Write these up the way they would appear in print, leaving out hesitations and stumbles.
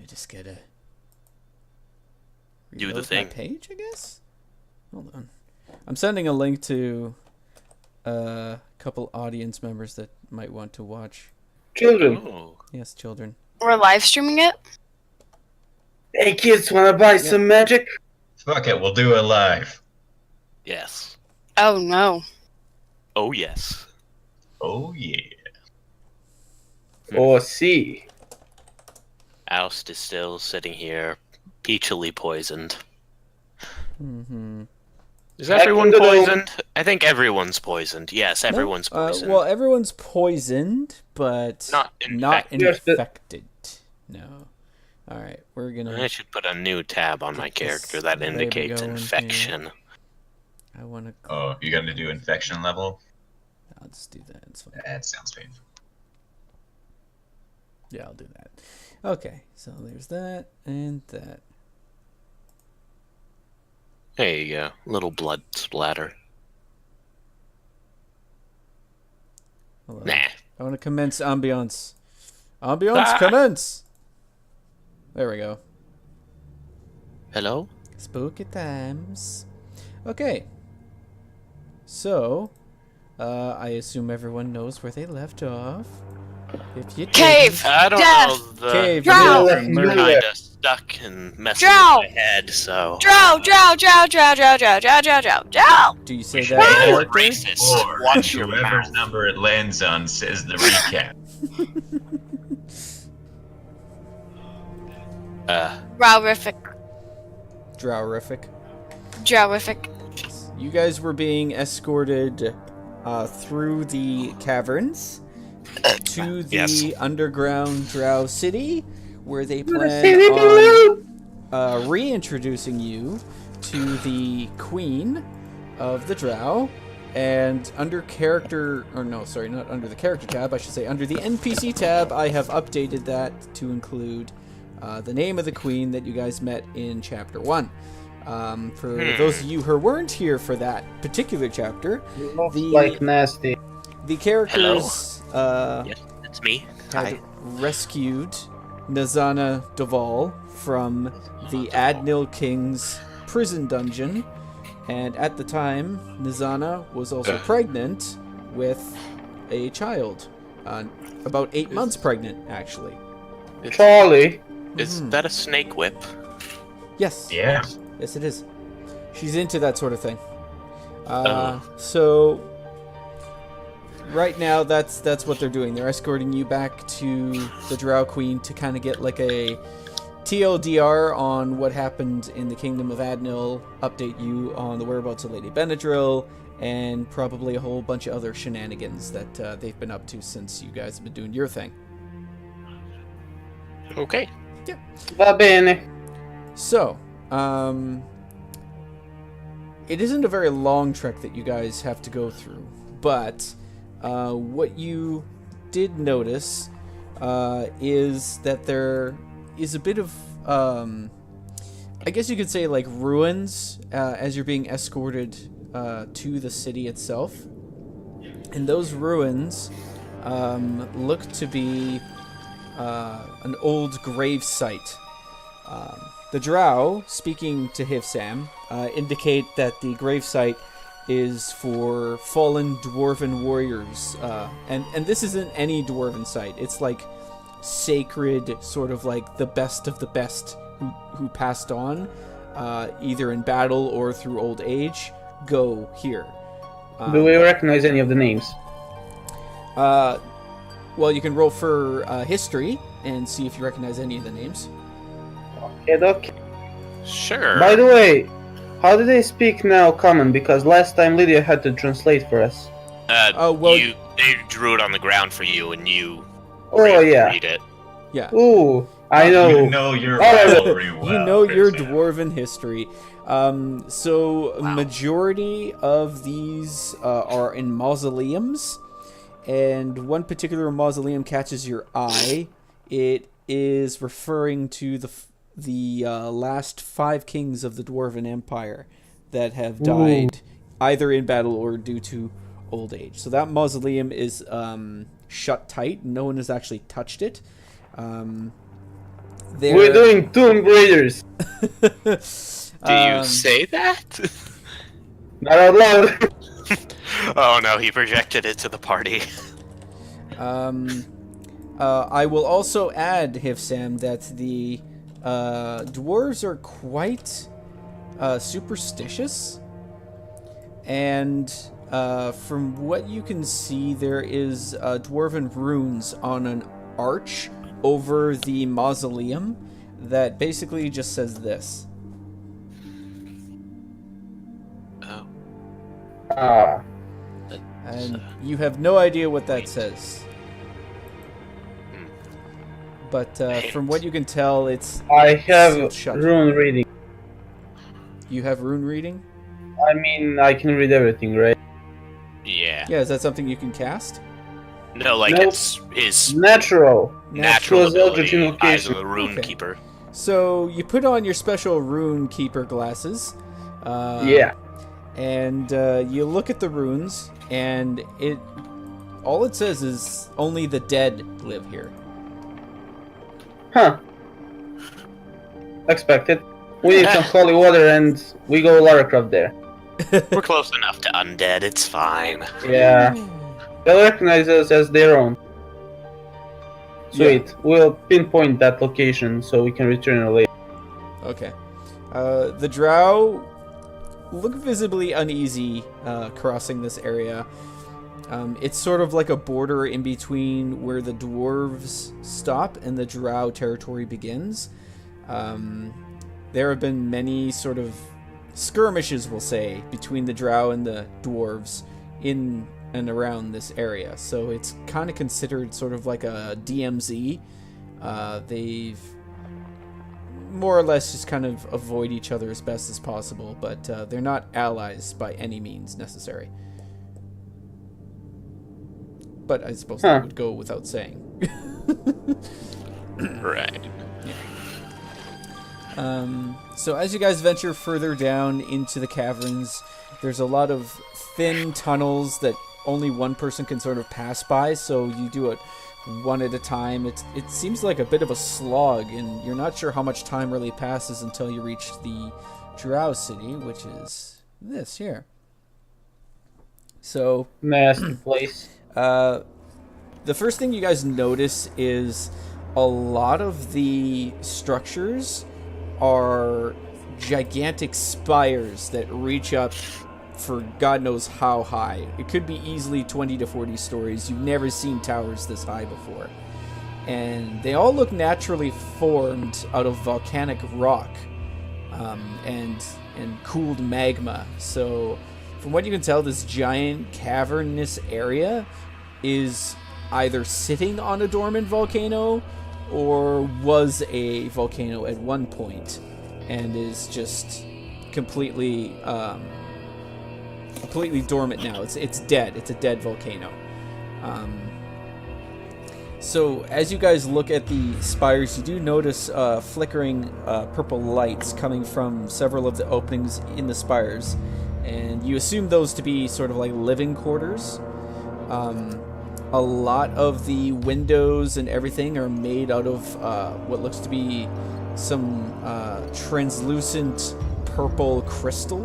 just gotta Do the reload thing. my page, I guess. Hold on. I'm sending a link to a couple audience members that might want to watch. Children. Oh. Yes, children. We're live streaming it. Hey kids, wanna buy some magic? Fuck it, we'll do it live. Yes. Oh no. Oh, yes. Oh yeah. Or see. Oust is still sitting here, peachily poisoned. Mm-hmm. Is everyone Back in the dome. poisoned? I think everyone's poisoned. Yes, everyone's poisoned. Well, everyone's poisoned, but Not infected. infected. No. All right, we're gonna. I should put a new tab on my character that There we indicates go, infection. I want to. Oh, you gotta do infection level? I'll just do that. It's fine. That sounds painful. Yeah, I'll do that. Okay, so there's that and that. There you go. Little blood splatter. Hold on. Nah. I want to commence ambiance. Ambiance, commence! There we go. Hello? Spooky times. Okay. So, I assume everyone knows where they left off. If you Cave! I don't Death! know. The Cave, Drow! death, and murder. kinda stuck and messing Drow! with my head, so. Drow, drow, drow, drow, drow, drow, drow, drow, drow, drow. Do you say should that make in it character? Racist. Or Watch your whoever's mouth. number it lands on says the recap. Rowrific. Drowrific. Drowrific. You guys were being escorted through the caverns to the Yes. underground Drow city, where they plan City on reintroducing you to the Queen of the Drow. And under character, or no, sorry, not under the character tab, I should say under the NPC tab, I have updated that to include the name of the Queen that you guys met in Chapter 1. For those of you who weren't here for that particular chapter, Looks like nasty. the characters Yes, it's me. had Hi. rescued Nazana Duval from the Adnil King's prison dungeon, and at the time, Nazana was also pregnant with a child. About 8 months pregnant, actually. Charlie. Is that a snake whip? Yes. Yeah. Yes, it is. She's into that sort of thing. Oh. So right now, that's what they're doing. They're escorting you back to the Drow Queen to kind of get like a TLDR on what happened in the Kingdom of Adnil, update you on the whereabouts of Lady Benadryl, and probably a whole bunch of other shenanigans that they've been up to since you guys have been doing your thing. Okay. Va bene. So, it isn't a very long trek that you guys have to go through, but what you did notice is that there is a bit of, I guess you could say, like ruins as you're being escorted to the city itself. And those ruins look to be an old grave site. The Drow, speaking to Hivsam, indicate that the gravesite is for fallen dwarven warriors. And this isn't any dwarven site. It's like sacred, sort of like the best of the best who passed on, either in battle or through old age, go here. Do we recognize any of the names? Well, you can roll for history and see if you recognize any of the names. Okay. Sure. By the way, how do they speak now common? Because last time Lydia had to translate for us. They drew it on the ground for you, and you Oh yeah. read it. Yeah. Ooh, I know. You know your All right. rivalry well. You know your Chris. dwarven history. So majority of these are in mausoleums, and one particular mausoleum catches your eye. It is referring to the last 5 kings of the Dwarven Empire that have died either in battle or due to old age. So that mausoleum is shut tight. No one has actually touched it. We're doing Tomb Raiders. Do you say that? Not out loud. Oh no, he projected it to the party. I will also add, Hifsam, that the dwarves are quite superstitious, and from what you can see, there is dwarven runes on an arch over the mausoleum that basically just says this. Oh. Ah. And you have no idea what that says. But from what you can tell, it's I have shut. rune reading. You have rune reading? I mean, I can read everything, right? Yeah. Yeah, is that something you can cast? No, like Nope. it's his Natural. natural Plus Eldritch ability Invocation. as a rune Okay. keeper. So you put on your special rune keeper glasses. Yeah. And you look at the runes, and all it says is only the dead live here. Huh. Expected. We need some holy water and we go Lara Croft there. We're close enough to undead, it's fine. Yeah. They'll recognize us as their own. Sweet. We'll pinpoint that location so we can return later. Okay. The drow look visibly uneasy crossing this area. It's sort of like a border in between where the dwarves stop and the drow territory begins. There have been many sort of skirmishes, we'll say, between the drow and the dwarves in and around this area. So it's kind of considered sort of like a DMZ. They've more or less just kind of avoid each other as best as possible, but they're not allies by any means necessary. But I suppose that would go without saying. Right. So as you guys venture further down into the caverns, there's a lot of thin tunnels that only one person can sort of pass by, so you do it one at a time. It seems like a bit of a slog, and you're not sure how much time really passes until you reach the Drow City, which is this here. So Nasty place. the first thing you guys notice is a lot of the structures are gigantic spires that reach up for God knows how high. It could be easily 20 to 40 stories. You've never seen towers this high before. And they all look naturally formed out of volcanic rock and cooled magma. So from what you can tell, this giant cavernous area is either sitting on a dormant volcano or was a volcano at one point and is just completely dormant now. It's dead. It's a dead volcano. So as you guys look at the spires, you do notice flickering purple lights coming from several of the openings in the spires, and you assume those to be sort of like living quarters. A lot of the windows and everything are made out of what looks to be some translucent purple crystal.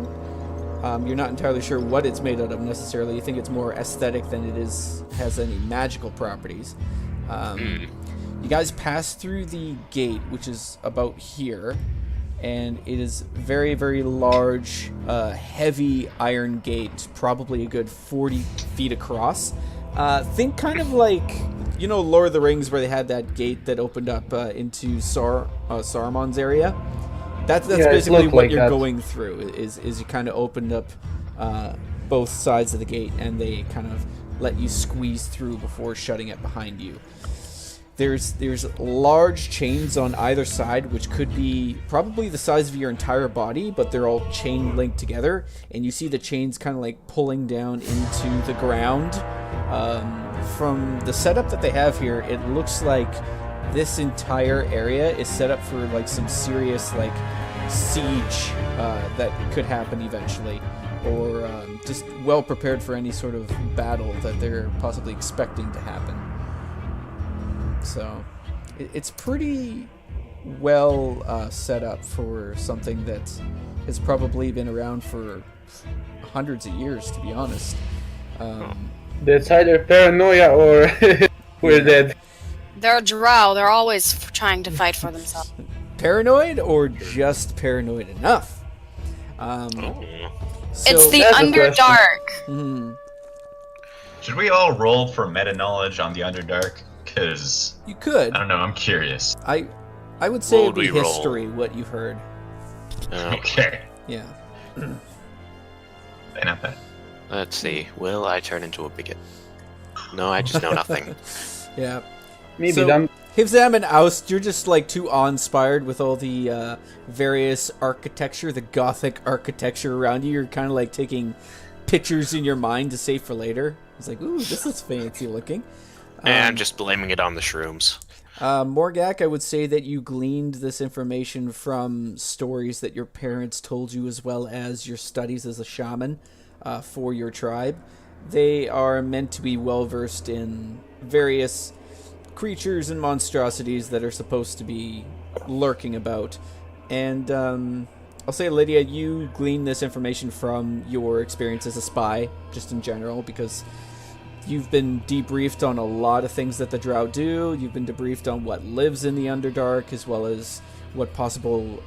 You're not entirely sure what it's made out of necessarily. You think it's more aesthetic than it has any magical properties. You guys pass through the gate, which is about here, and it is very, very large, heavy iron gate, probably a good 40 feet across. Think kind of like, you know, Lord of the Rings, where they had that gate that opened up into Saruman's area. That's basically what you're going through. Is you kind of opened up both sides of the gate, and they kind of let you squeeze through before shutting it behind you. There's large chains on either side, which could be probably the size of your entire body, but they're all chain linked together, and you see the chains kind of like pulling down into the ground. From the setup that they have here, it looks like this entire area is set up for like some serious like siege that could happen eventually, or just well prepared for any sort of battle that they're possibly expecting to happen. So it's pretty well set up for something that has probably been around for hundreds of years, to be honest. That's either paranoia or we're Yeah. dead. They're a drow. They're always trying to fight for themselves. Paranoid or just paranoid enough? Oh. So, It's the That's a Underdark. Mhm. Should we all roll for meta knowledge on the Underdark? Because You could. I don't know. I'm curious. I would say What it'd would be we roll? history, what you've heard. Okay. Yeah. Not bad. Let's see. Will I turn into a bigot? No, I just know nothing. Yeah. Maybe So- them. Hivzam and Oust, you're just like too awe-inspired with all the various architecture, the Gothic architecture around you. You're kind of like taking pictures in your mind to save for later. It's like, ooh, this is fancy looking. And I'm just blaming it on the shrooms. Morgak, I would say that you gleaned this information from stories that your parents told you, as well as your studies as a shaman for your tribe. They are meant to be well versed in various creatures and monstrosities that are supposed to be lurking about. And I'll say, Lydia, you gleaned this information from your experience as a spy, just in general, because you've been debriefed on a lot of things that the Drow do. You've been debriefed on what lives in the Underdark, as well as what possible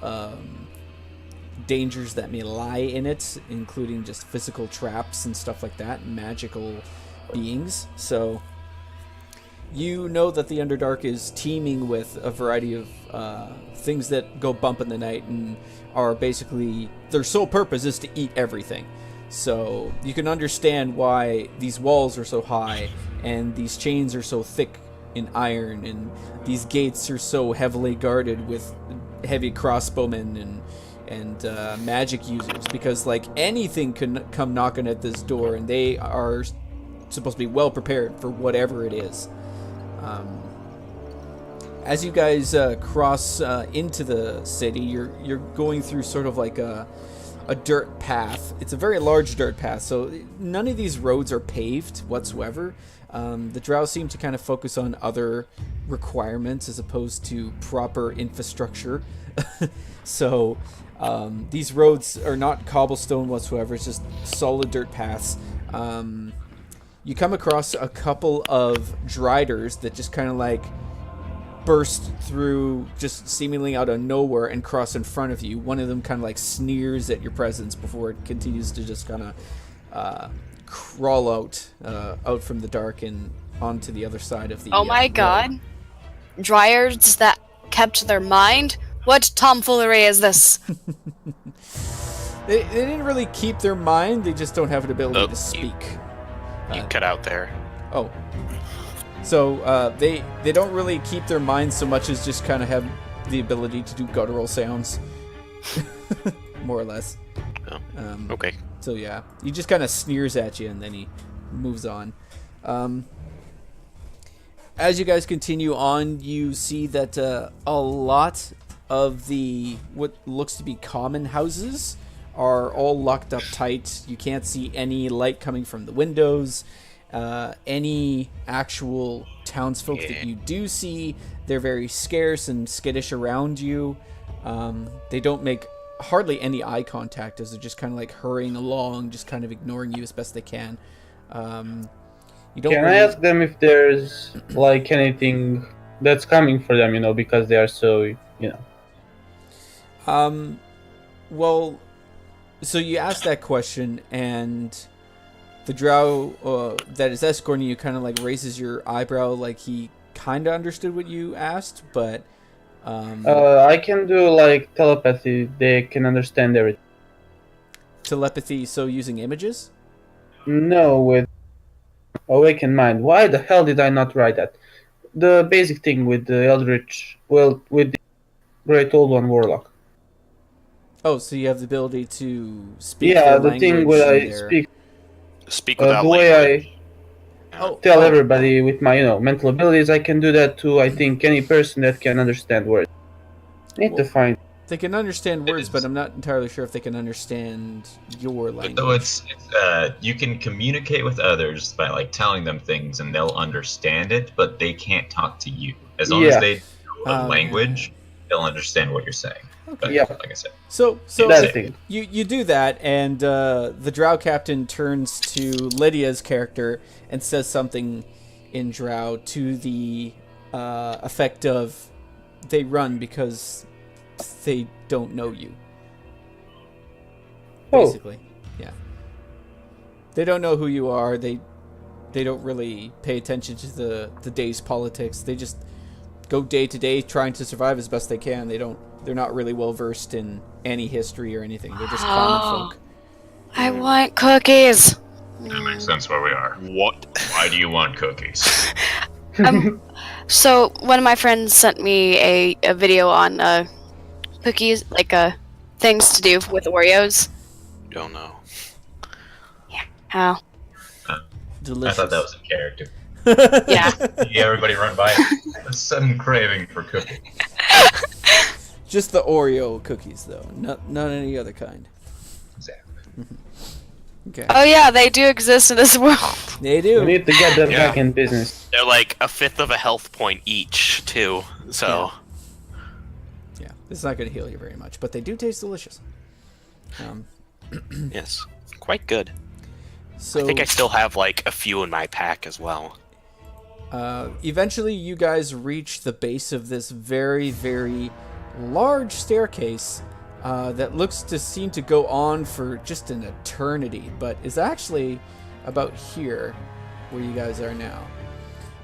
dangers that may lie in it, including just physical traps and stuff like that, magical beings. So you know that the Underdark is teeming with a variety of things that go bump in the night and are basically, their sole purpose is to eat everything. So you can understand why these walls are so high and these chains are so thick in iron and these gates are so heavily guarded with heavy crossbowmen and magic users, because like anything can come knocking at this door and they are supposed to be well prepared for whatever it is. As you guys cross into the city, you're going through sort of like a dirt path. It's a very large dirt path, so none of these roads are paved whatsoever. The Drow seem to kind of focus on other requirements as opposed to proper infrastructure. So these roads are not cobblestone whatsoever. It's just solid dirt paths. You come across a couple of Driders that just kind of like burst through just seemingly out of nowhere and cross in front of you. One of them kind of like sneers at your presence before it continues to just kind of crawl out from the dark and onto the other side of the Oh my road. god. Dryers that kept their mind? What tomfoolery is this? They didn't really keep their mind, they just don't have an ability Oh, to speak. You cut out there. Oh. So they don't really keep their minds so much as just kind of have the ability to do guttural sounds. More or less. Oh, Um, okay. So yeah, he just kind of sneers at you and then he moves on. As you guys continue on, you see that a lot of the what looks to be common houses are all locked up tight. You can't see any light coming from the windows. Any actual townsfolk that you do see, they're very scarce and skittish around you. They don't make hardly any eye contact as they're just kind of like hurrying along, just kind of ignoring you as best they can. You don't Can I ask them if there's like anything that's coming for them, because they are so, Well, so you ask that question, and the Drow that is escorting you kind of like raises your eyebrow, like he kind of understood what you asked, but I can do like telepathy. They can understand everything. telepathy. So using images. No, with awakened mind. Why the hell did I not write that? The basic thing with the Eldritch, with the Great Old One Warlock. Oh, so you have the ability to speak. Yeah, their the thing language where I and their- speak, Speak without the way language. Oh, tell oh, everybody with my, mental abilities, I can do that to, I think, any person that can understand words. Need to find. They can understand words, but I'm not entirely sure if they can understand your language. So it's you can communicate with others by like telling them things and they'll understand it, but they can't talk to you as long as Yeah. they know a Oh, language. They'll understand what you're saying. But, Yeah. like I said. So That's the thing. you do that, and the Drow captain turns to Lydia's character and says something in Drow to the effect of, "They run because they don't know you." Oh. Basically, yeah. They don't know who you are. They don't really pay attention to the day's politics. They just go day to day trying to survive as best they can. They're not really well versed in any history or anything. They're just common folk. I want cookies. That makes sense where we are. What? Why do you want cookies? So one of my friends sent me a video on cookies, like things to do with Oreos. Don't know. How? Delicious. I thought that was a character. Yeah. Yeah, everybody run by a sudden craving for cookies. Just the Oreo cookies, though. Not any other kind. Exactly. Okay. Oh yeah, they do exist in this world. They We do. need to get them Yeah. back in business. They're like a fifth of a health point each, too. So, Yeah. It's not going to heal you very much, but they do taste delicious. yes. Quite good. So I think I still have like a few in my pack as well. eventually you guys reach the base of this very, very large staircase that looks to seem to go on for just an eternity, but is actually about here where you guys are now.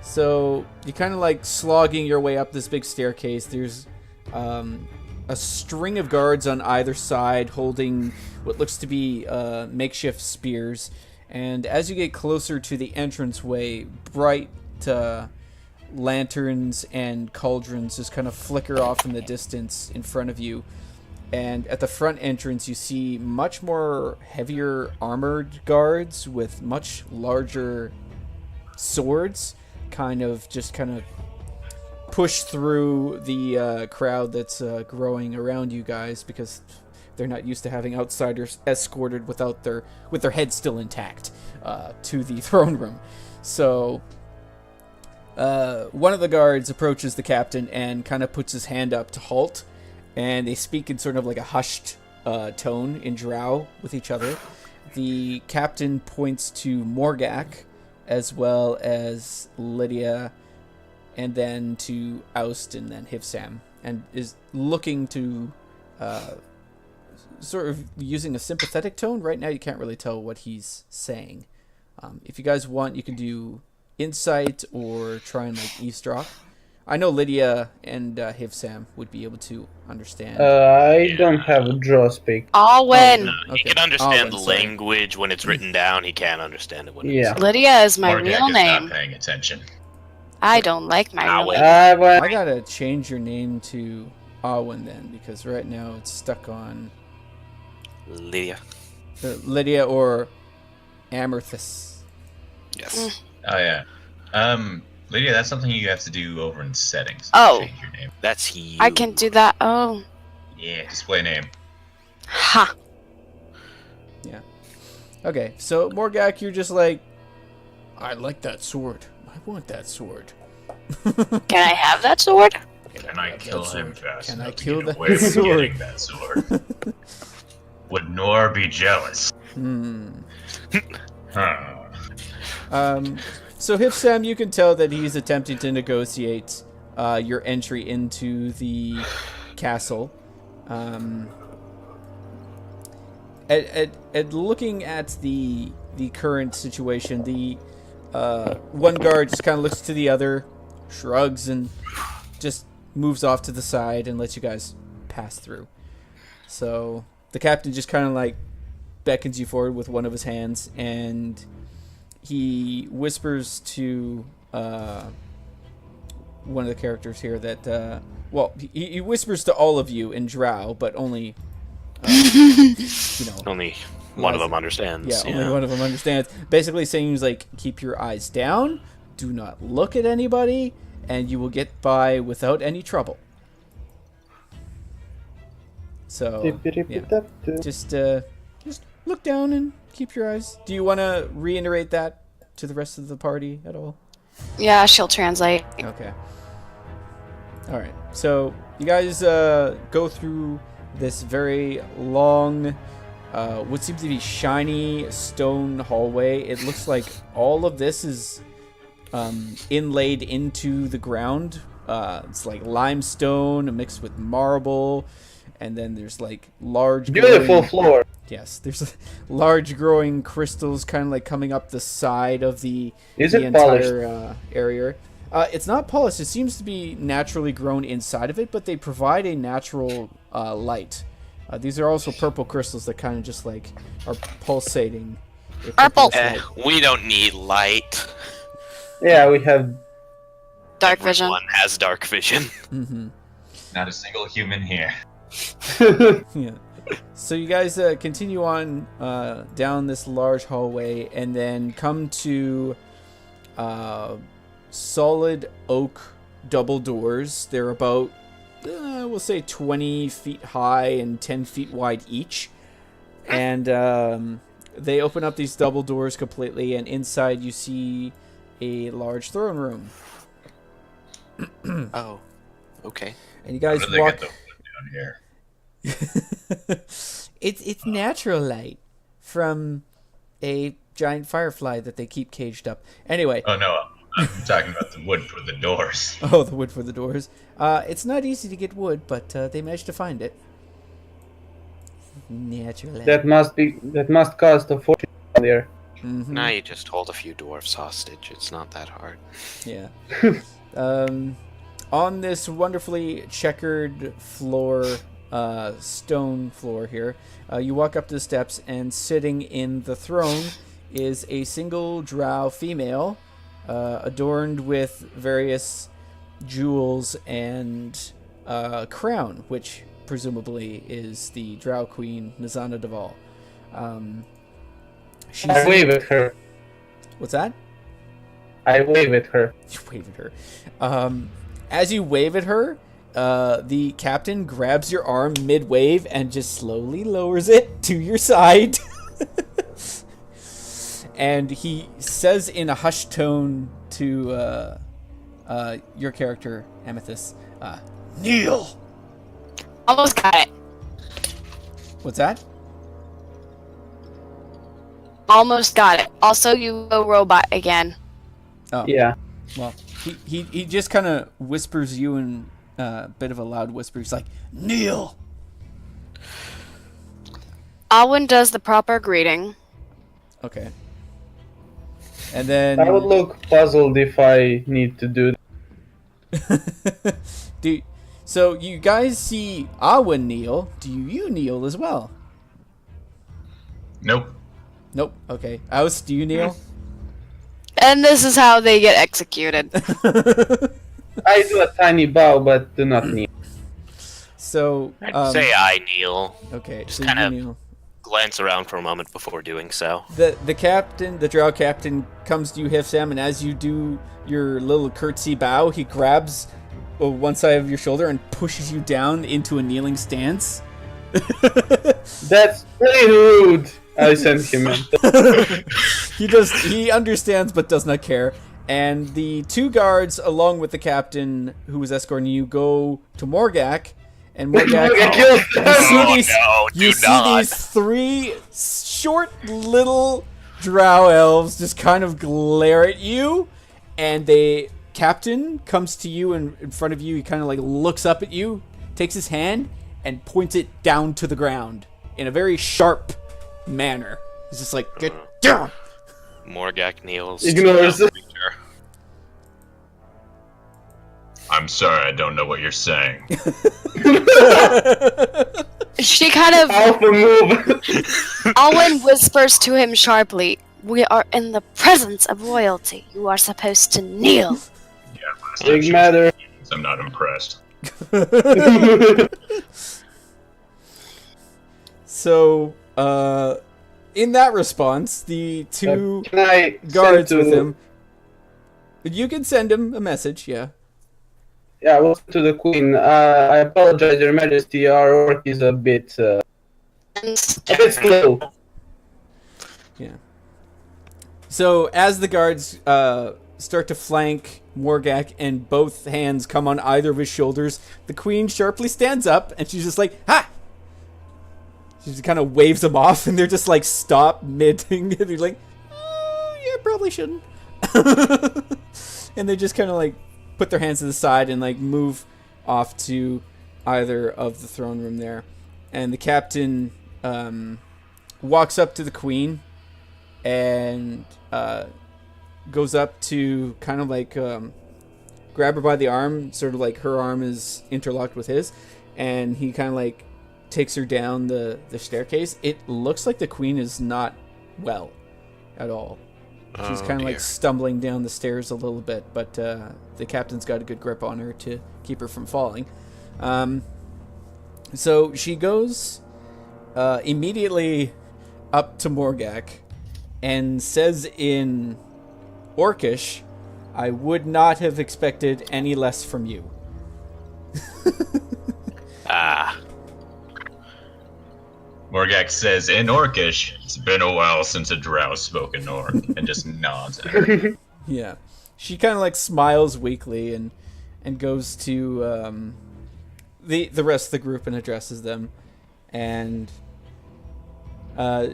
So you're kind of like slogging your way up this big staircase. There's a string of guards on either side holding what looks to be makeshift spears. And as you get closer to the entranceway, bright lanterns and cauldrons just kind of flicker off in the distance in front of you. And at the front entrance, you see much more heavier armored guards with much larger swords, kind of push through the crowd that's growing around you guys, because they're not used to having outsiders escorted with their heads still intact to the throne room. So one of the guards approaches the captain and kind of puts his hand up to halt, and they speak in sort of like a hushed tone in Drow with each other. The captain points to Morgak as well as Lydia, and then to Oust and then Hivsam, and is looking to sort of using a sympathetic tone. Right now you can't really tell what he's saying. If you guys want, you can do insight or try and like eavesdrop. I know Lydia and Hivsam would be able to understand. I don't have a draw speak. I'll win. He Okay. can understand Oh, the sorry. language when it's written down. He can't understand it when Yeah. it's Lydia is my Morgak real is name. not paying attention. I don't like my real wait. name. I want I gotta change your name to Awen then, because right now it's stuck on Lydia. Lydia or Amerthus. Yes. Oh yeah. Lydia, that's something you have to do over in settings. Oh. Change your name. That's you. I can do that. Oh. Yeah, display name. Ha. Okay, so Morgak, you're just like, I like that sword. I want that sword. Can I have that sword? Can I kill him fast Can I enough to kill get that away with sword? getting that sword? Would Nor be jealous? Huh. So Hifsam, you can tell that he's attempting to negotiate your entry into the castle. At looking at the current situation, the one guard just kind of looks to the other, shrugs, and just moves off to the side and lets you guys pass through. So the captain just kind of like beckons you forward with one of his hands, and he whispers to one of the characters here that, he whispers to all of you in Drow, but only, Only one of them understands. only one of them understands. Basically saying, like, keep your eyes down, do not look at anybody, and you will get by without any trouble. So, yeah. Just look down and keep your eyes. Do you want to reiterate that to the rest of the party at all? Yeah, she'll translate. Okay. All right. So you guys go through this very long, what seems to be shiny stone hallway. It looks like all of this is inlaid into the ground. It's like limestone mixed with marble, and then there's like large Beautiful glowing- floor. Yes, there's large growing crystals kind of like coming up the side of the Is the it polished? entire area. It's not polished. It seems to be naturally grown inside of it, but they provide a natural light. These are also purple crystals that kind of just like are pulsating. with Purple. this light. We don't need light. Yeah, we have. Dark vision. Everyone has dark vision. Mm-hmm. Not a single human here. Yeah. So you guys continue on down this large hallway and then come to solid oak double doors. They're about, we'll say 20 feet high and 10 feet wide each. And they open up these double doors completely, and inside you see a large throne room. Oh, okay. And you guys How do they walk... get the wood down here? It's natural light from a giant firefly that they keep caged up. Anyway, Oh no, I'm talking about the wood for the doors. oh, the wood for the doors. It's not easy to get wood, but they managed to find it. Natural light. That must cost a fortune there. Mhm. Now you just hold a few dwarfs hostage. It's not that hard. Yeah. On this wonderfully checkered floor, stone floor here, you walk up the steps, and sitting in the throne is a single drow female, adorned with various jewels and crown, which presumably is the drow queen Nazana Deval. She's I wave at her. What's that? I wave at her. You wave at her. As you wave at her, the captain grabs your arm mid-wave and just slowly lowers it to your side. And he says in a hushed tone to your character, Amethyst, Kneel! Almost got it. What's that? Almost got it. Also, you go robot again. Oh, Yeah. well, he just kind of whispers you in a bit of a loud whisper. He's like, Kneel! Alwyn does the proper greeting. Okay. And then... I would look puzzled if I need to do that. So you guys see Awen kneel. Do you kneel as well? Nope. Nope. Okay. Oust, do you kneel? And this is how they get executed. I do a tiny bow, but do not kneel. So I'd say I kneel. okay. just So kinda- you kneel. Glance around for a moment before doing so. The captain, the drow captain, comes to you, Hifsam, and as you do your little curtsy bow, he grabs one side of your shoulder and pushes you down into a kneeling stance. That's pretty rude. I sent him in. He understands but does not care. And the two guards, along with the captain who was escorting you, go to Morgak. And Morgak, Morgak kills you see Oh, these, no, you do see not. these three short little drow elves just kind of glare at you. And the captain comes to you in front of you. He kind of like looks up at you, takes his hand, and points it down to the ground in a very sharp manner. He's just like, get down! Morgak kneels. Ignores to it. the creature. I'm sorry, I don't know what you're saying. She kind of... Alpha move. Alwyn whispers to him sharply, "We are in the presence of royalty. You are supposed to kneel." Yeah, last time Big she was matter. so I'm not impressed. So, in that response, the two Can I guards send to, with him. You can send him a message, yeah. Yeah, well, to the queen. I apologize, Your Majesty. Our work is a bit slow. Yeah. So as the guards start to flank Morgak, and both hands come on either of his shoulders. The queen sharply stands up, and she's just like, "Ha!" She just kind of waves them off, and they're just like, stop mid-thing. And they're like, yeah, probably shouldn't. And they just kind of like put their hands to the side and like move off to either of the throne room there. And the captain walks up to the queen and goes up to kind of like grab her by the arm, sort of like her arm is interlocked with his, and he kind of like takes her down the staircase. It looks like the queen is not well at all. She's kind of like stumbling down the stairs a little bit, but the captain's got a good grip on her to keep her from falling. So she goes immediately up to Morgak and says in Orcish, "I would not have expected any less from you." Morgak says in Orcish, "It's been a while since a drow spoke in Orc," and just nods at her. Yeah. She kind of like smiles weakly and goes to the rest of the group and addresses them. And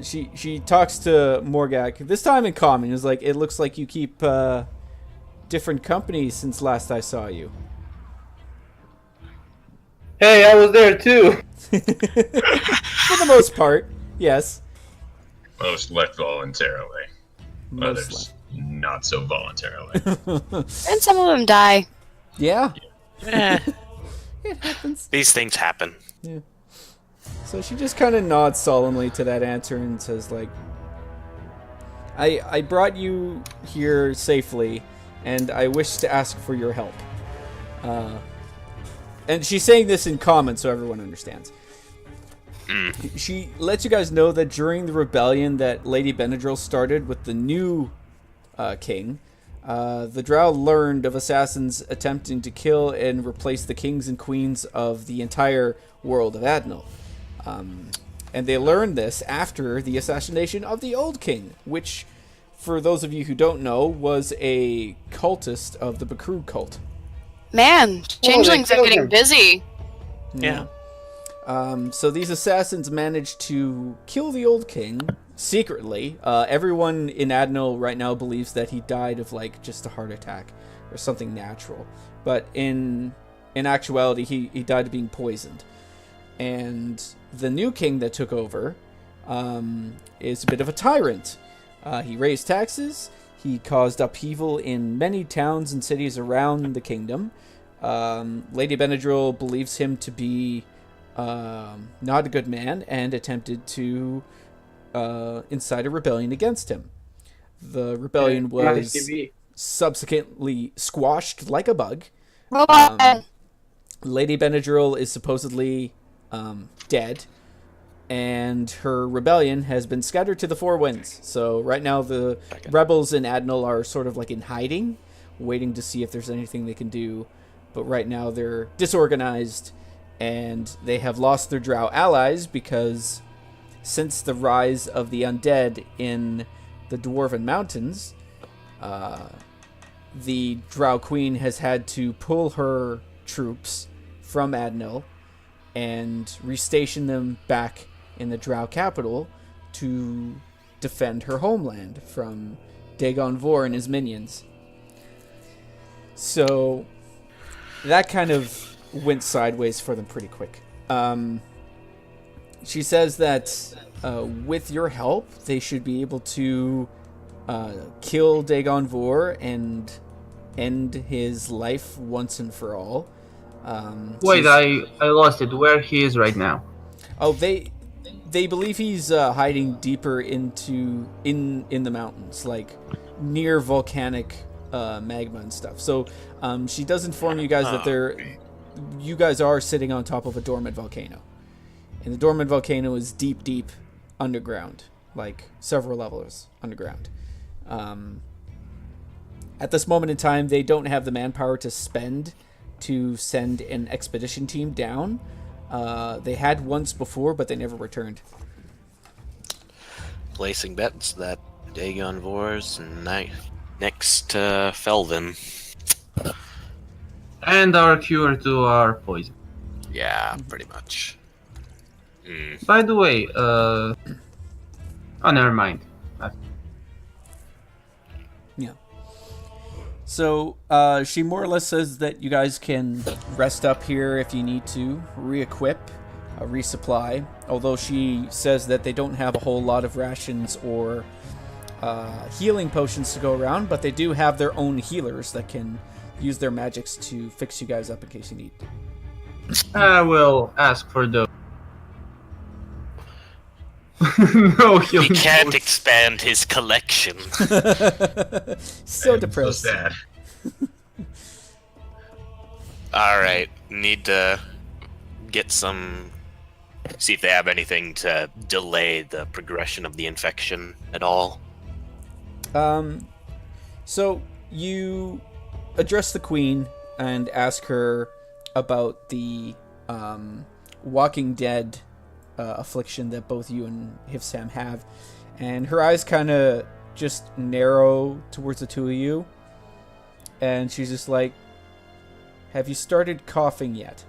she talks to Morgak, this time in common. Is like, "It looks like you keep different company since last I saw you." Hey, I was there too. For the most part, yes. Most left voluntarily. Most Others not so voluntarily. And some of them die. Yeah, Eh, it happens. these things happen. Yeah. So she just kind of nods solemnly to that answer and says, like, I brought you here safely, and I wish to ask for your help. And she's saying this in common so everyone understands. She lets you guys know that during the rebellion that Lady Benadryl started with the new king, the Drow learned of assassins attempting to kill and replace the kings and queens of the entire world of Adnal. And they learned this after the assassination of the old king, which, for those of you who don't know, was a cultist of the Bakru cult. Man, changelings are killed getting him. busy. Yeah. So these assassins managed to kill the old king secretly. Everyone in Adnal right now believes that he died of like just a heart attack or something natural, but in actuality he died of being poisoned. And the new king that took over is a bit of a tyrant. He raised taxes. He caused upheaval in many towns and cities around the kingdom. Lady Benadryl believes him to be not a good man and attempted to incite a rebellion against him. The rebellion was subsequently squashed like a bug. Lady Benadryl is supposedly dead, and her rebellion has been scattered to the four winds. So right now the rebels in Adnal are sort of like in hiding, waiting to see if there's anything they can do. But right now they're disorganized, and they have lost their Drow allies because since the rise of the undead in the Dwarven Mountains, the Drow Queen has had to pull her troops from Adnal and restation them back in the Drow capital to defend her homeland from Dagon Vor and his minions. So that kind of went sideways for them pretty quick. She says that with your help, they should be able to kill Dagon Vor and end his life once and for all. Wait, I lost it. Where he is right now? Oh, they believe he's hiding deeper in the mountains, like near volcanic magma and stuff. So she does inform you guys that you guys are sitting on top of a dormant volcano, and the dormant volcano is deep underground, like several levels underground. At this moment in time, they don't have the manpower to spend to send an expedition team down. They had once before, but they never returned. Placing bets that Dagon Vor's next to Felvin. And our cure to our poison. Yeah, pretty much. Mm. By the way, oh, never mind. Yeah. So she more or less says that you guys can rest up here if you need to, re-equip, resupply. Although she says that they don't have a whole lot of rations or healing potions to go around, but they do have their own healers that can use their magics to fix you guys up in case you need. I will ask for those. No He healing can't potions. expand his collection. So So depressed. sad. Alright, need to get some... See if they have anything to delay the progression of the infection at all. So you address the queen and ask her about the Walking Dead affliction that both you and Hifsam have, and her eyes kind of just narrow towards the two of you, and she's just like, "Have you started coughing yet?"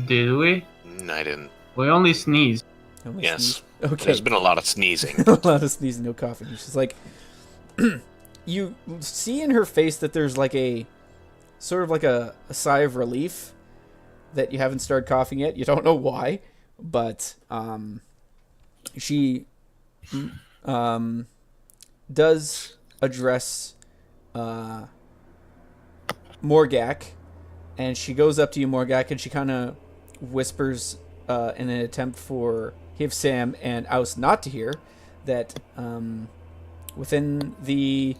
Did we? I didn't. We only sneezed. Only Yes. sneeze. Okay. There's been a lot of sneezing. A lot of sneezing, no coughing. She's like, you see in her face that there's like a sort of like a sigh of relief that you haven't started coughing yet. You don't know why, but she does address Morgak, and she goes up to you, Morgak, and she kind of whispers in an attempt for Hivsam and Aus not to hear that within the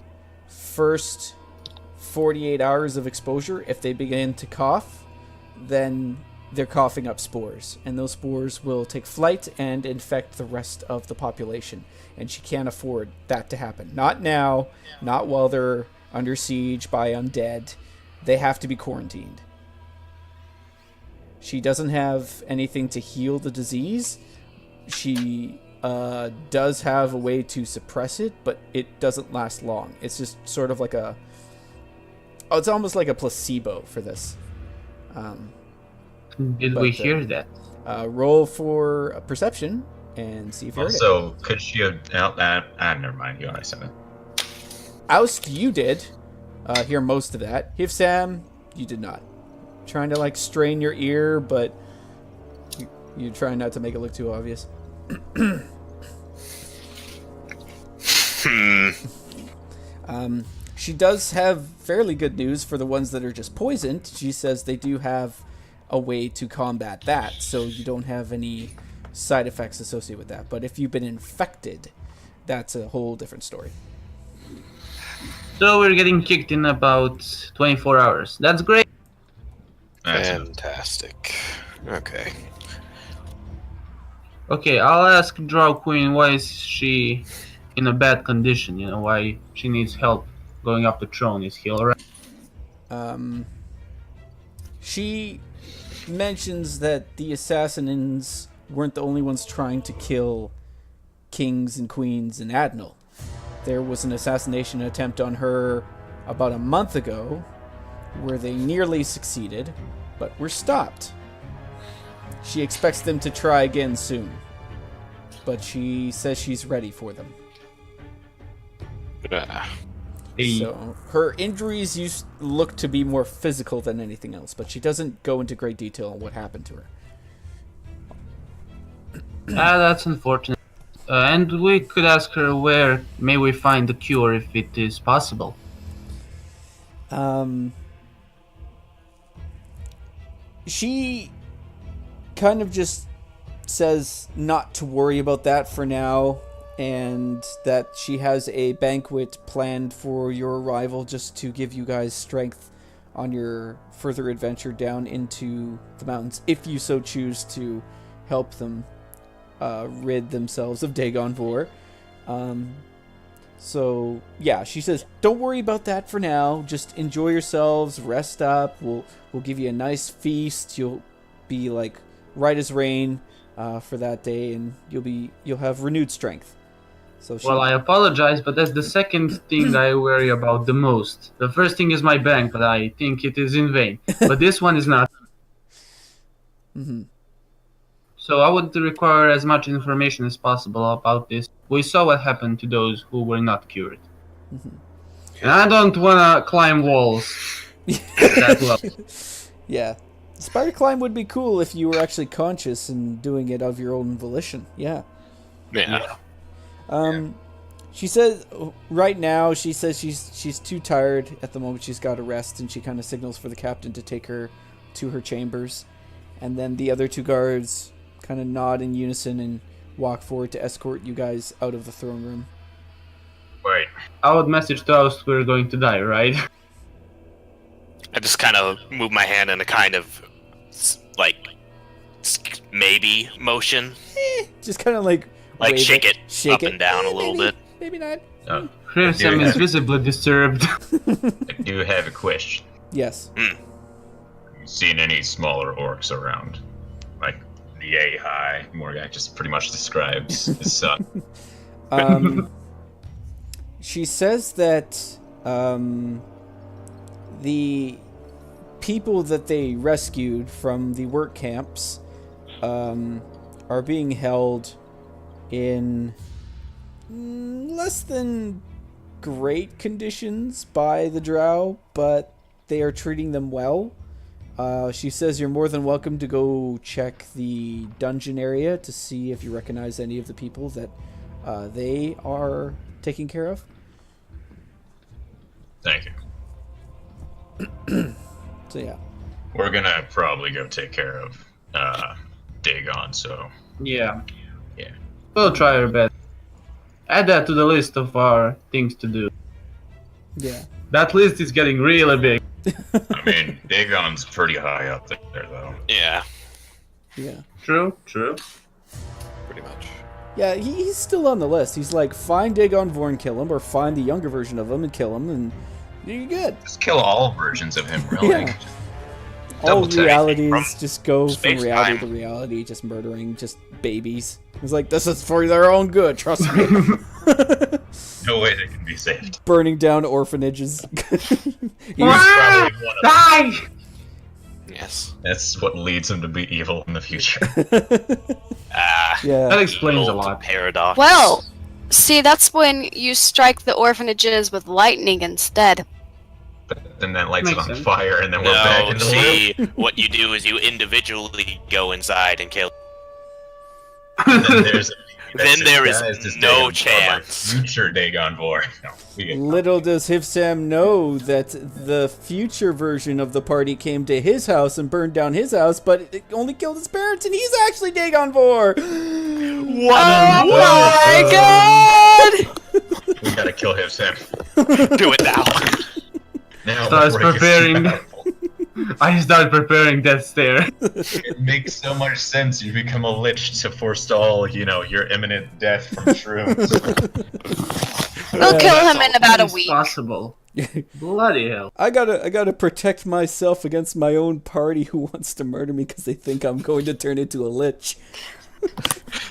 first 48 hours of exposure, if they begin to cough, then they're coughing up spores, and those spores will take flight and infect the rest of the population, and she can't afford that to happen. Not now, not while they're under siege by undead. They have to be quarantined. She doesn't have anything to heal the disease. She does have a way to suppress it, but it doesn't last long. It's just sort of like a... Oh, it's almost like a placebo for this. Did we hear that? Roll for a perception and see if you heard it. Also, could she have? Never mind. You already said it. Oust, you did hear most of that. Hifsam, you did not. Trying to like strain your ear, but you're trying not to make it look too obvious. She does have fairly good news for the ones that are just poisoned. She says they do have a way to combat that, so you don't have any side effects associated with that. But if you've been infected, that's a whole different story. So we're getting kicked in about 24 hours. That's great. Fantastic. Okay. Okay, I'll ask Drow Queen why is she in a bad condition, you know, why she needs help going up the throne. Is he alright? She mentions that the assassins weren't the only ones trying to kill kings and queens in Adnal. There was an assassination attempt on her about a month ago where they nearly succeeded, but were stopped. She expects them to try again soon, but she says she's ready for them. So her injuries look to be more physical than anything else, but she doesn't go into great detail on what happened to her. That's unfortunate. And we could ask her where may we find the cure if it is possible. She kind of just says not to worry about that for now, and that she has a banquet planned for your arrival just to give you guys strength on your further adventure down into the mountains, if you so choose to help them rid themselves of Dagon Vor. So yeah, she says, don't worry about that for now. Just enjoy yourselves, rest up. We'll give you a nice feast. You'll be like right as rain for that day, and you'll have renewed strength. So she, Well, I apologize, but that's the second thing I worry about the most. The first thing is my bank, but I think it is in vain. But this one is not. Mhm. So I would require as much information as possible about this. We saw what happened to those who were not cured. And I don't wanna climb walls that low. Yeah. Spider climb would be cool if you were actually conscious and doing it of your own volition. Yeah. Yeah. She says right now she's too tired at the moment. She's got to rest, and she kind of signals for the captain to take her to her chambers, and then the other two guards kind of nod in unison and walk forward to escort you guys out of the throne room. Wait. I would message to us we're going to die, right? I just kind of move my hand in a kind of like maybe motion, Just kind of like like wave shake it shake up and down a little maybe, bit. Maybe not. Oh, Crimson is visibly disturbed. I do have a question. Yes. You seen any smaller orcs around? Like the Ahai Morgak just pretty much describes his son. She says that the people that they rescued from the work camps are being held in less than great conditions by the drow, but they are treating them well. She says you're more than welcome to go check the dungeon area to see if you recognize any of the people that they are taking care of. Thank you. So yeah. We're gonna probably go take care of Dagon, so Yeah. Yeah. We'll try our best. Add that to the list of our things to do. Yeah. That list is getting really big. I mean Dagon's pretty high up there though. Yeah, Yeah. True. pretty much. Yeah, he's still on the list. He's like, find Dagon Vorn, kill him, or find the younger version of him and kill him, and you're good. Just kill all versions of him, really. Yeah. All Double take realities from just go from space reality time. to reality, just murdering just babies. It's like, this is for their own good, trust me. No way they can be saved. Burning down orphanages. He's probably one of them. Die! Yes. That's what leads him to be evil in the future. Ah. That Yeah. explains a old lot. Paradox. Well, see, that's when you strike the orphanages with lightning instead. But then that lights it Makes on sense. fire, and then we're back no. in the loop. See, what you do is you individually go inside and kill. And then there's Then there is disguised as no Dagon Vor, chance. Future Dagon Vor. No, we get Little does Hivsam know that the future version of the party came to his house and burned down his house, but it only killed his parents, and he's actually Dagon Vor. What? Oh my god! we gotta kill him, Sam. Do it now. Now Starts before he gets preparing. too powerful. I start preparing Death Stare. It makes so much sense. You become a lich to forestall, your imminent death from shrooms. We'll kill him in about a It's week. possible. Bloody hell. I gotta protect myself against my own party who wants to murder me because they think I'm going to turn into a lich.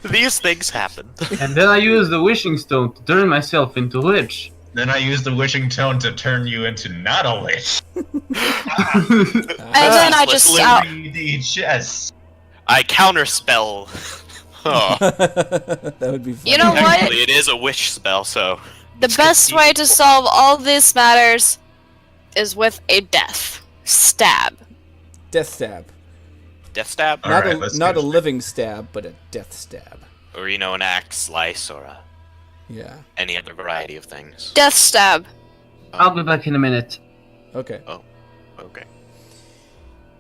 These things happen. And then I use the wishing stone to turn myself into Lich. Then I use the wishing tone to turn you into not a lich. And then I just out. 3D chess. I counterspell. Oh. That would be funny. You know what? Actually, it is a wish spell, so The best way to solve all this matters is with a death stab. Death stab. death stab, All Not right, a let's not go a living stab, but a death stab. or an axe slice, or Yeah. any other variety of things. Death stab. I'll be back in a minute. Okay. Okay.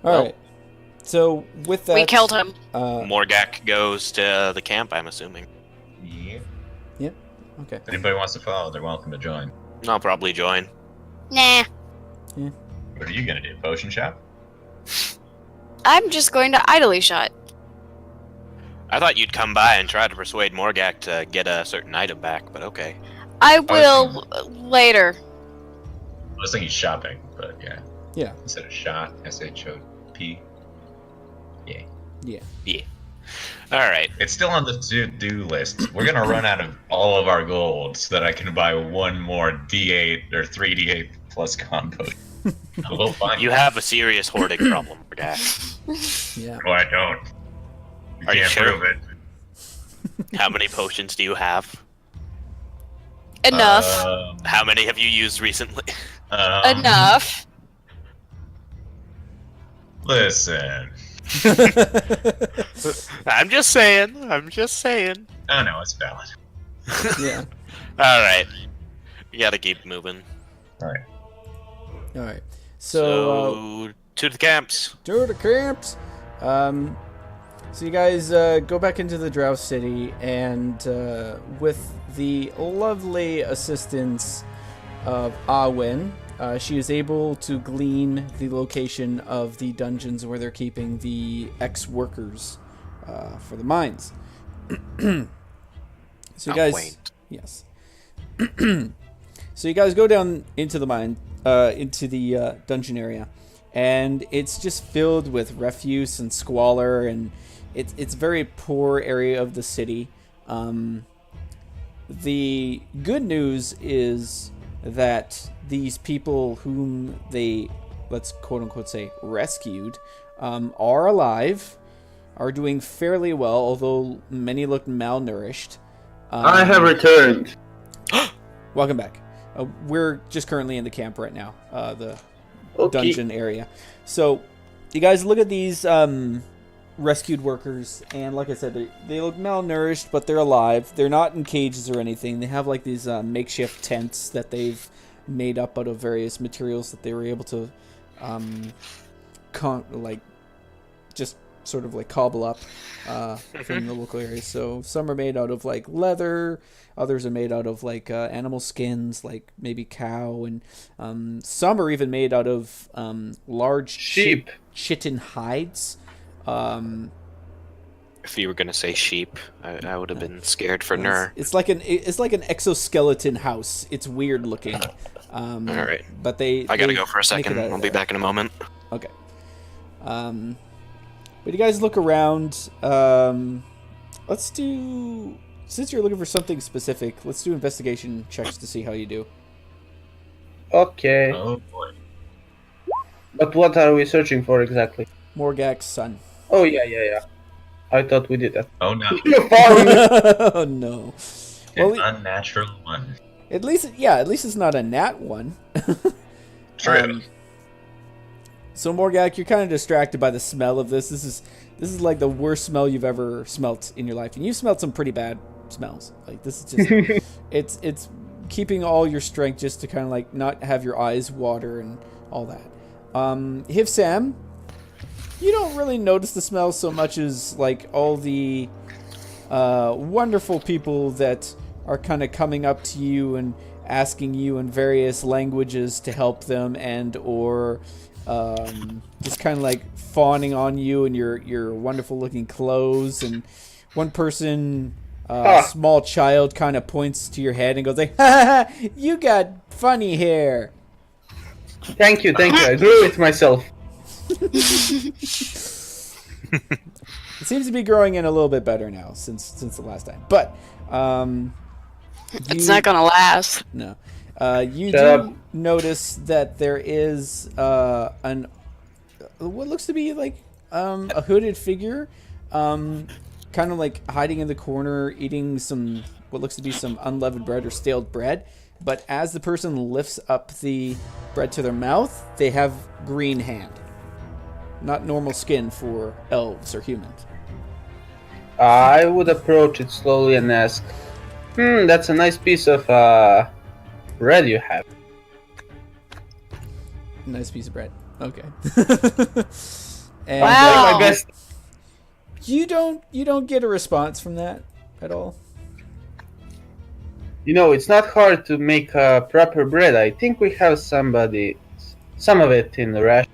All Well- right. So with that, We killed him. Morgak goes to the camp, I'm assuming. Yeah. Okay. If anybody wants to follow, they're welcome to join. I'll probably join. Nah. What are you gonna do? Potion shop? I'm just going to idly shot. I thought you'd come by and try to persuade Morgak to get a certain item back, but okay. I will later. I was thinking shopping, but yeah. Yeah. Instead of shot, SHOP. Yeah. Yeah. Yeah. All right. It's still on the to-do list. We're gonna run out of all of our gold so that I can buy one more D8 or 3D8 plus combo. We'll find You it. have a serious hoarding problem, Morgak. Yeah. No, I don't. You Are you can't sure? prove it. How many potions do you have? Enough. How many have you used recently? Enough. Listen. I'm just saying. I'm just saying. Oh no, it's valid. Yeah. All right. You gotta keep moving. Alright. All right. So, to the camps. To the camps. So you guys go back into the Drow City, and with the lovely assistance of Awen, she is able to glean the location of the dungeons where they're keeping the ex-workers for the mines. So you guys, Quaint. yes. So you guys go down into the mine, into the dungeon area, and it's just filled with refuse and squalor, and it's a very poor area of the city. The good news is that these people whom they, let's quote unquote say, rescued, are alive, are doing fairly well, although many look malnourished. I have returned. Welcome back. We're just currently in the camp right now, the Okay. dungeon area. So, you guys look at these rescued workers, and like I said, they look malnourished, but they're alive. They're not in cages or anything. They have like these makeshift tents that they've made up out of various materials that they were able to, just sort of like cobble up from the local area. So some are made out of like leather, others are made out of like animal skins, like maybe cow, and some are even made out of large Sheep. chitin hides. If you were gonna say sheep, I would have been scared for Nur. It's like an exoskeleton house. It's weird looking. All right. But they I gotta they go for a make second. it out of I'll be there. back in a moment. Okay. But you guys look around. Let's do, since you're looking for something specific, let's do investigation checks to see how you do. Okay. Oh boy. But what are we searching for exactly? Morgak's son. Oh, yeah. I thought we did that. Oh no. You found me! Oh no. An Well, unnatural one. at least it's not a nat one. True. So Morgak, you're kind of distracted by the smell of this. This is like the worst smell you've ever smelt in your life, and you've smelled some pretty bad smells. Like this is just it's keeping all your strength just to kind of like not have your eyes water and all that. Hiv Sam, you don't really notice the smell so much as like all the wonderful people that are kind of coming up to you and asking you in various languages to help them, and or just kind of like fawning on you and your wonderful looking clothes. And one person, small child, kind of points to your head and goes like, "Ha ha, you got funny hair." Thank you. I grew it myself. It seems to be growing in a little bit better now since the last time. But It's not gonna last. no. You Shut do up. notice that there is what looks to be like a hooded figure, kind of like hiding in the corner, eating some what looks to be some unleavened bread or stale bread. But as the person lifts up the bread to their mouth, they have green hand, not normal skin for elves or humans. I would approach it slowly and ask, that's a nice piece of bread you have. Nice piece of bread. Okay. And Wow. My best. you don't get a response from that at all. You know, it's not hard to make proper bread. I think we have some of it in the ration,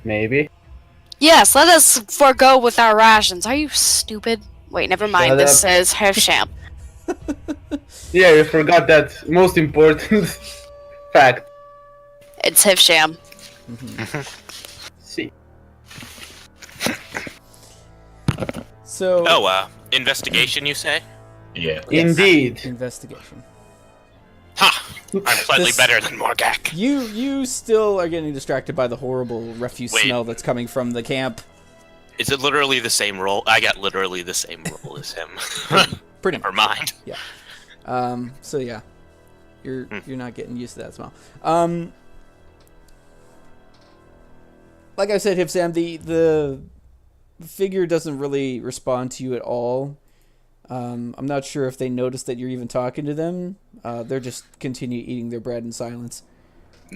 maybe. Yes, let us forego with our rations. Are you stupid? Wait, never mind. Shut This up. says Hefsham. Yeah, you forgot that most important fact. It's Hefsham. See. So Investigation, you say? Yeah. Indeed. investigation. Ha! I'm slightly This- better than Morgak. You still are getting distracted by the horrible refuse Wait. smell that's coming from the camp. Is it literally the same role? I got literally the same role as him. Pretty Never much. mind. So yeah, you're not getting used to that smell. Like I said, Hipsam, the figure doesn't really respond to you at all. I'm not sure if they notice that you're even talking to them. They're just continue eating their bread in silence.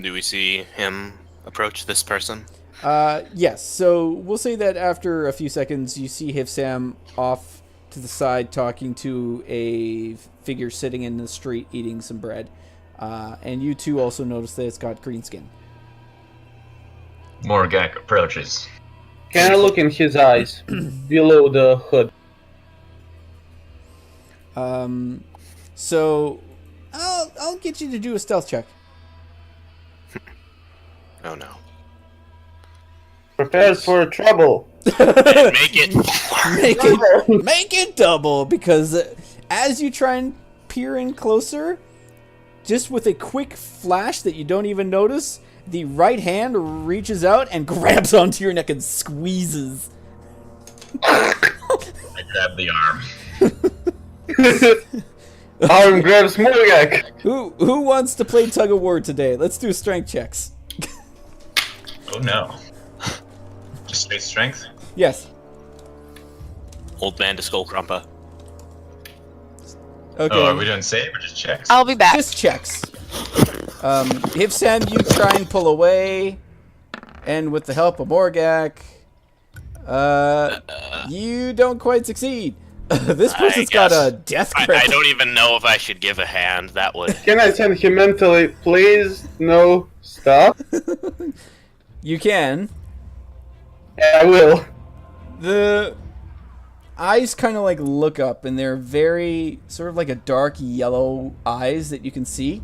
Do we see him approach this person? Yes. So we'll say that after a few seconds, you see Hipsam off to the side talking to a figure sitting in the street eating some bread. And you two also notice that it's got green skin. Morgak approaches. Can I look in his eyes below the hood? So I'll get you to do a stealth check. Oh no. Prepared for trouble. Make it. Make it double, because as you try and peer in closer, just with a quick flash that you don't even notice, the right hand reaches out and grabs onto your neck and squeezes. I grab the arm. Arm grabs Morgak. Who wants to play tug of war today? Let's do strength checks. Oh no. Just straight strength? Yes. Old man to Skullcrumpa. Okay. Oh, are we doing save or just checks? I'll be back. Just checks. Hipsam, you try and pull away, and with the help of Morgak, you don't quite succeed. This person's got a death grip. I don't even know if I should give a hand. That would. Can I send him mentally? Please, no, stop. You can. I will. The eyes kind of like look up, and they're very sort of like a dark yellow eyes that you can see,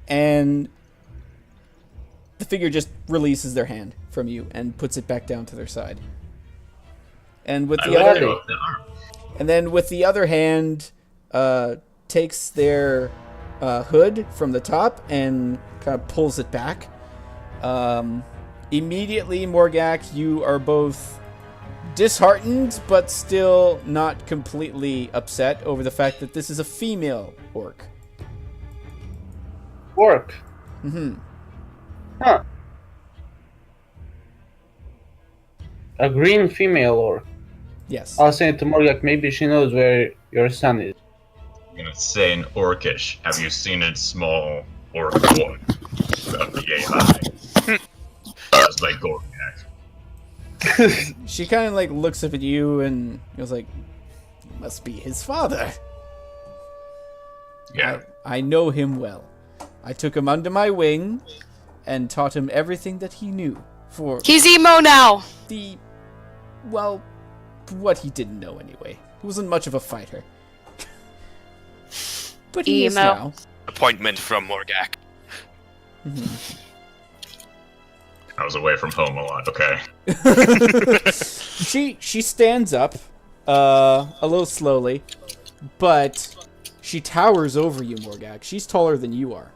and the figure just releases their hand from you and puts it back down to their side. And with I the let other, go of the arm. and then with the other hand, takes their hood from the top and kind of pulls it back. Immediately, Morgak, you are both disheartened, but still not completely upset over the fact that this is a female orc. Work. Mm-hmm. Huh. A green female orc. Yes. I'll say to Morgak, maybe she knows where your son is. I'm gonna say in Orcish. Have you seen a small orc boy? About the yay high. Just like Gorgak. She kind of like looks up at you and goes like, "Must be his father. Yeah. I know him well. I took him under my wing and taught him everything that he knew for He's emo now. the, well, what he didn't know anyway. He wasn't much of a fighter. But he is Emo. now. Appointment from Morgak. I was away from home a lot. Okay. She stands up, a little slowly, but she towers over you, Morgak. She's taller than you are.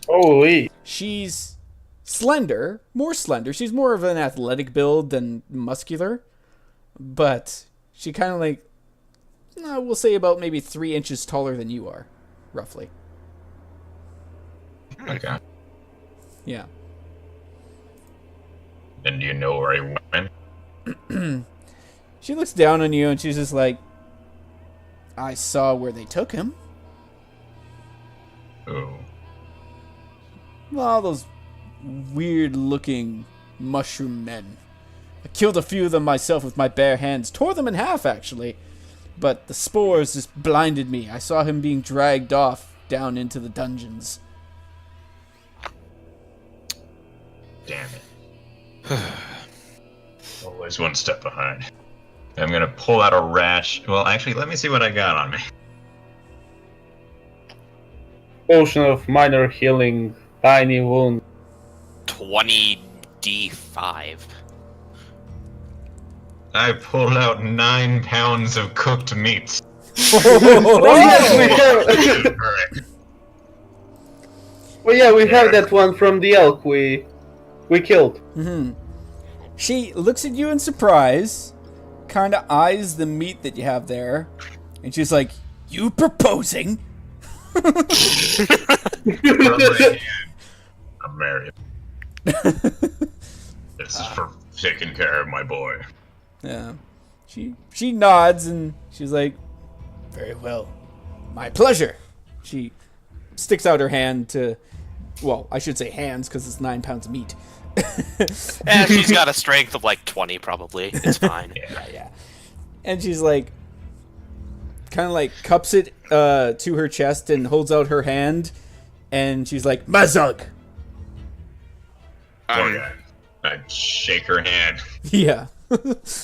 Holy. She's slender, more slender. She's more of an athletic build than muscular, but she kind of like, we'll say about maybe 3 inches taller than you are, roughly. Okay. Yeah. And do you know where he went? She looks down on you and she's just like, I saw where they took him. Ooh. All those weird-looking mushroom men. I killed a few of them myself with my bare hands. Tore them in half, actually. But the spores just blinded me. I saw him being dragged off down into the dungeons. Damn it. Always one step behind. I'm gonna pull out a rash. Well, actually, let me see what I got on me. Potion of minor healing, tiny wound. 20d5. I pulled out 9 pounds of cooked meat. Oh, yes, we have. Well, yeah, we have that one from the elk we killed. Mm-hmm. She looks at you in surprise, kind of eyes the meat that you have there, and she's like, "You proposing?" I'm married. This is for taking care of my boy. Yeah. She nods and she's like, "Very well. My pleasure." She sticks out her hand to, well, I should say hands because it's 9 pounds of meat. And she's got a strength of like 20, probably. It's fine. Yeah. And she's like, kind of like cups it to her chest and holds out her hand, and she's like, "Mazug." Poor guy. I'd shake her hand. Yeah.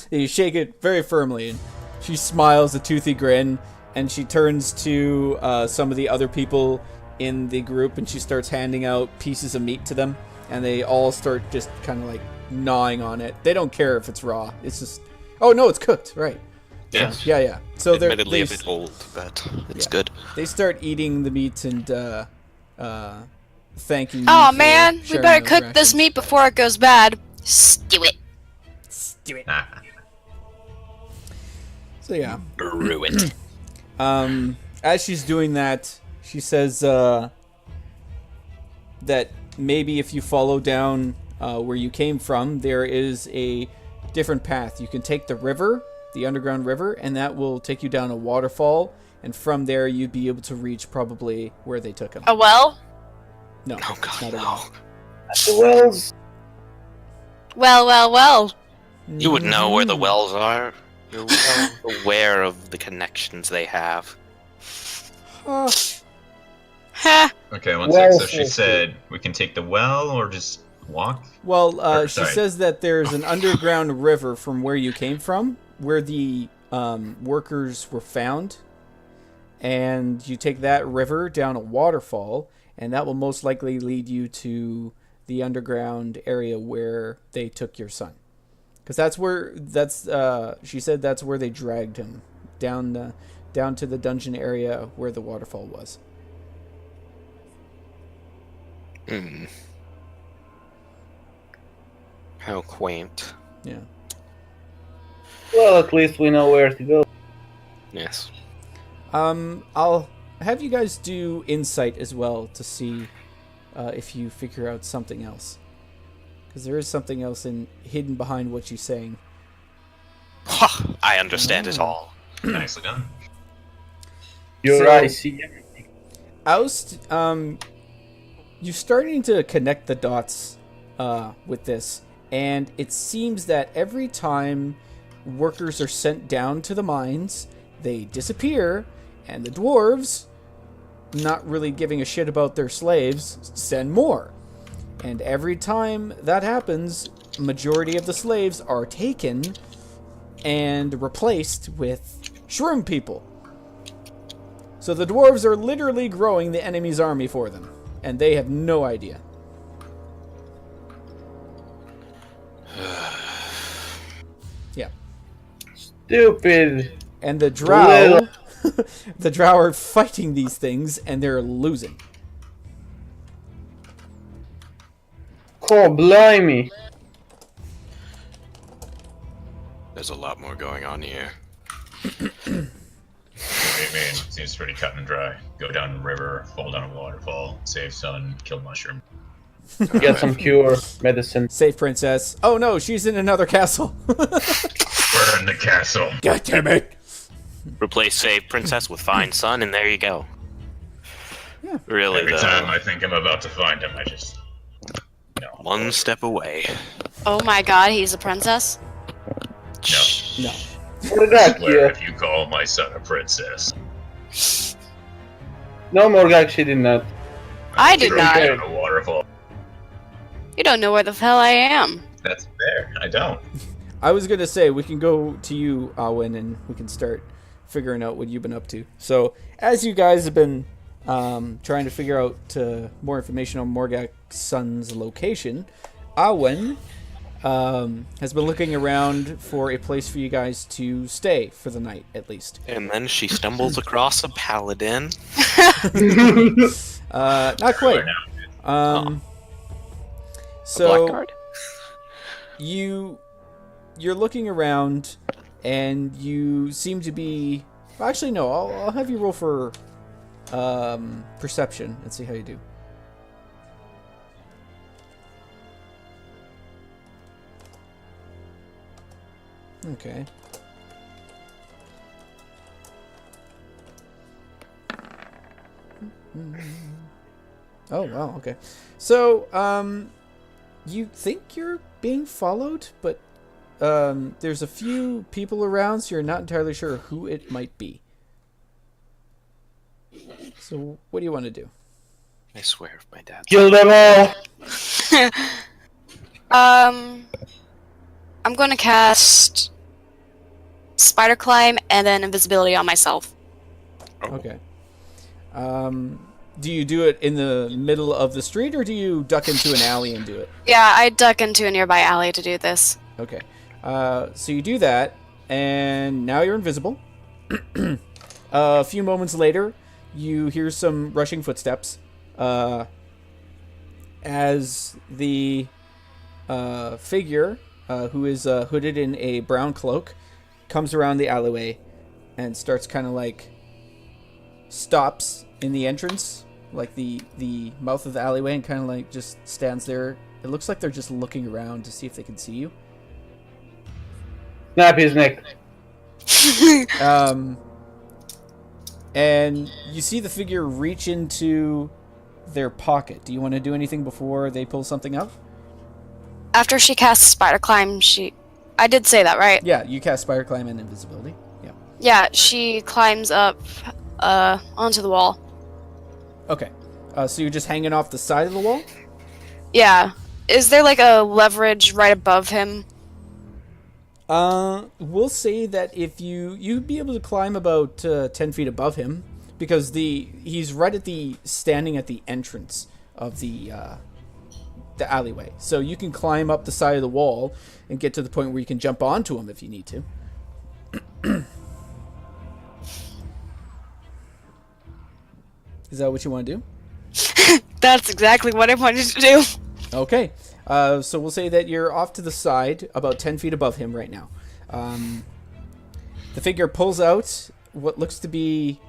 You shake it very firmly, and she smiles a toothy grin, and she turns to some of the other people in the group, and she starts handing out pieces of meat to them, and they all start just kind of like gnawing on it. They don't care if it's raw. It's just, oh no, it's cooked, right? Yes. Yeah. So they're Admittedly a bit old, but it's good. They start eating the meat and thanking you. Oh for man, we sharing better those cook this rations. meat before it goes bad. Stew it. Do it. Ah, So yeah. Brew it. As she's doing that, she says that maybe if you follow down where you came from, there is a different path. You can take the river, the underground river, and that will take you down a waterfall, and from there you'd be able to reach probably where they took him. A well? No, Oh god, not a no. well. The wells. Well. You would know where the wells are. You're well aware of the connections they have. Uh, Heh. okay, one Well, sec. So she said we can take the well or just walk? Well, Or, she sorry. says that there's an underground river from where you came from, where the workers were found, and you take that river down a waterfall, and that will most likely lead you to the underground area where they took your son. Because she said that's where they dragged him, down to the dungeon area where the waterfall was. Hmm. How quaint. Yeah. Well, at least we know where to go. Yes. I'll have you guys do insight as well to see if you figure out something else, because there is something else hidden behind what she's saying. I understand it all. Nicely done. Your So- eyes see everything. Oust, you're starting to connect the dots with this, and it seems that every time workers are sent down to the mines, they disappear, and the dwarves, not really giving a shit about their slaves, send more. And every time that happens, majority of the slaves are taken and replaced with shroom people. So the dwarves are literally growing the enemy's army for them, and they have no idea. Yeah. Stupid. And the drow, the drow are fighting these things, and they're losing. Oh, blimey. There's a lot more going on here. I mean, seems pretty cut and dry. Go down the river, fall down a waterfall, save son, kill mushroom. Get some cure, medicine. Save princess. Oh no, she's in another castle. We're in the castle. God damn it. Replace Save Princess with Find Son, and there you go. Yeah. Really, Every though, time I think I'm about to find him, I just... No. one step away. Oh my god, he's a princess? No. Morgak Swear here. if you call my son a princess. No, Morgak, she did not. I did throw not. you down a waterfall. You don't know where the hell I am. That's fair. I don't. I was gonna say we can go to you, Alwyn, and we can start figuring out what you've been up to. So as you guys have been trying to figure out more information on Morgak's son's location, Alwyn, has been looking around for a place for you guys to stay for the night, at least. And then she stumbles across a paladin. Not quite. So Blackguard? you're looking around, and you seem to be. Well, actually, no. I'll have you roll for perception and see how you do. Okay. Oh wow. Okay. So you think you're being followed, but there's a few people around, so you're not entirely sure who it might be. So what do you want to do? I swear if my dad. Kill them all! I'm going to cast Spider Climb and then Invisibility on myself. Okay. Do you do it in the middle of the street, or do you duck into an alley and do it? Yeah, I duck into a nearby alley to do this. Okay. So you do that, and now you're invisible. A few moments later, you hear some rushing footsteps as the figure, who is hooded in a brown cloak, comes around the alleyway and starts kind of like stops in the entrance, like the mouth of the alleyway, and kind of like just stands there. It looks like they're just looking around to see if they can see you. Snap his neck. And you see the figure reach into their pocket. Do you want to do anything before they pull something up? After she casts Spider Climb, I did say that, right? Yeah, you cast Spider Climb and Invisibility. Yeah. Yeah, she climbs up onto the wall. Okay. So you're just hanging off the side of the wall? Yeah. Is there like a leverage right above him? We'll say that if you'd be able to climb about 10 feet above him, because he's right at standing at the entrance of the alleyway. So you can climb up the side of the wall and get to the point where you can jump onto him if you need to. Is that what you want to do? That's exactly what I wanted to do. Okay. So we'll say that you're off to the side, about 10 feet above him right now. The figure pulls out what looks to be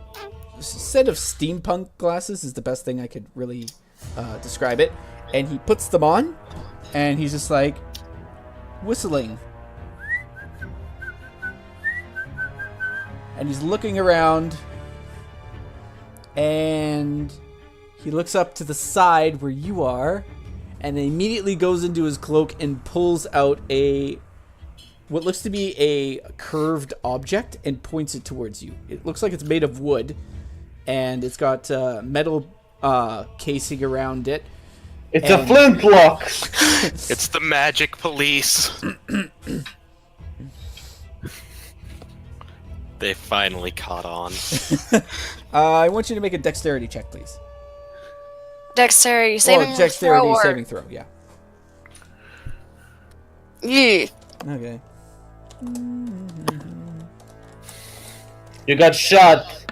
a set of steampunk glasses, is the best thing I could really describe it. And he puts them on, and he's just like whistling. And he's looking around, and he looks up to the side where you are, and then immediately goes into his cloak and pulls out what looks to be a curved object and points it towards you. It looks like it's made of wood, and it's got metal casing around it. It's a flintlock! It's the magic police. They finally caught on. I want you to make a dexterity check, please. Dexterity saving dexterity throw. saving throw, yeah. Yeah. Okay. You got shot!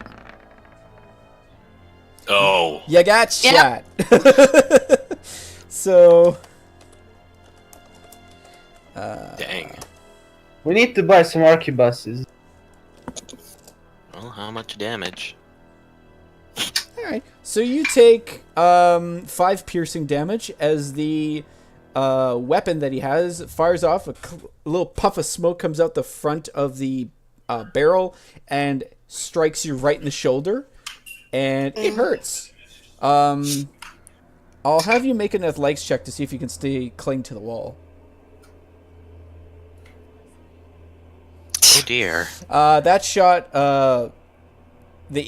Oh. You got Yep. shot. So. Dang. We need to buy some arquebuses. Well, how much damage? Alright. So you take 5 piercing damage as the weapon that he has fires off. A little puff of smoke comes out the front of the barrel and strikes you right in the shoulder. And it hurts. I'll have you make an athletics check to see if you can cling to the wall. Oh dear. That shot, the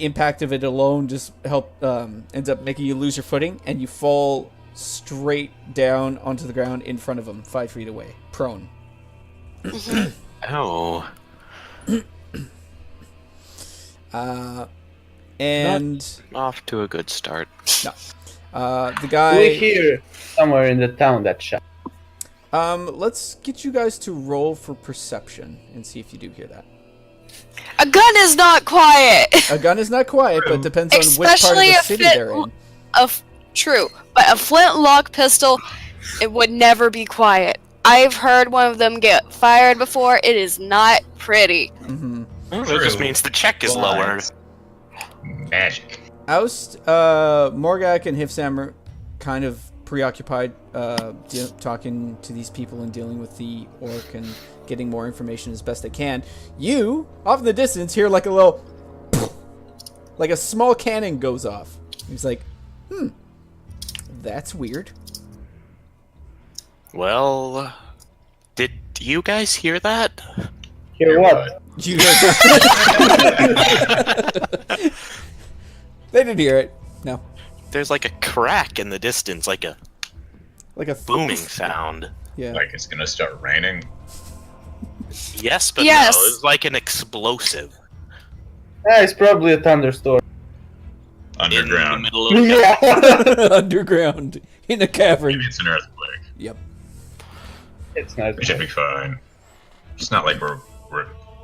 impact of it alone just ends up making you lose your footing, and you fall straight down onto the ground in front of him, 5 feet away, prone. Oh. And Off to a good start. the guy. We're here somewhere in the town that shot. Let's get you guys to roll for perception and see if you do hear that. A gun is not quiet. A gun is not quiet, but depends on which part of Especially the a city fit- they're in. True, but a flintlock pistol, it would never be quiet. I've heard one of them get fired before. It is not pretty. Mm-hmm. That just means the check is lower. Magic. Oust, Morgak, and Hifsam are kind of preoccupied talking to these people and dealing with the orc and getting more information as best they can. You, off in the distance, hear like a little... like a small cannon goes off. He's like, that's weird. Well, did you guys hear that? Hear what? You hear They didn't hear it. No. There's like a crack in the distance, like a Like a booming sound. Yeah. Like it's gonna start raining. Yes, but Yes. no, it's like an explosive It's probably a thunderstorm. in the Underground. middle of Yeah. Underground in a cavern. Maybe it's an earthquake. Yep. It's nice. We should be fine. It's not like we're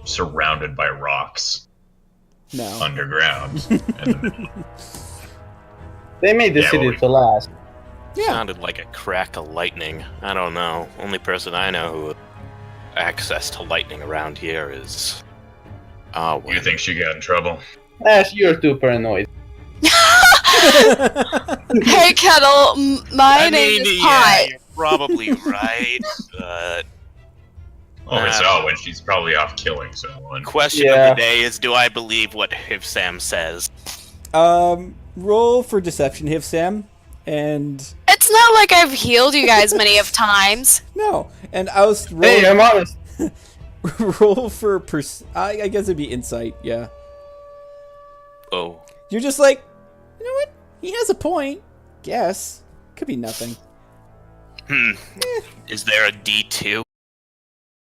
surrounded by rocks No. underground. And They made the Yeah, city well, to last. Yeah. sounded like a crack of lightning. I don't know. Only person I know who access to lightning around here is. you think she got in trouble? Ash, you're too paranoid. Hey, Kettle, my I name mean, is yeah, Pot. you're probably right. But Oh, so when she's probably off killing someone. question Yeah. of the day is: do I believe what Hivsam says? Roll for deception, Hifsam, and It's not like I've healed you guys many of times. no, and Oust roll, Hey, I'm honest. roll for I guess it'd be insight. Yeah, Oh, you're just like, you know what? He has a point. Guess could be nothing. is there a D2?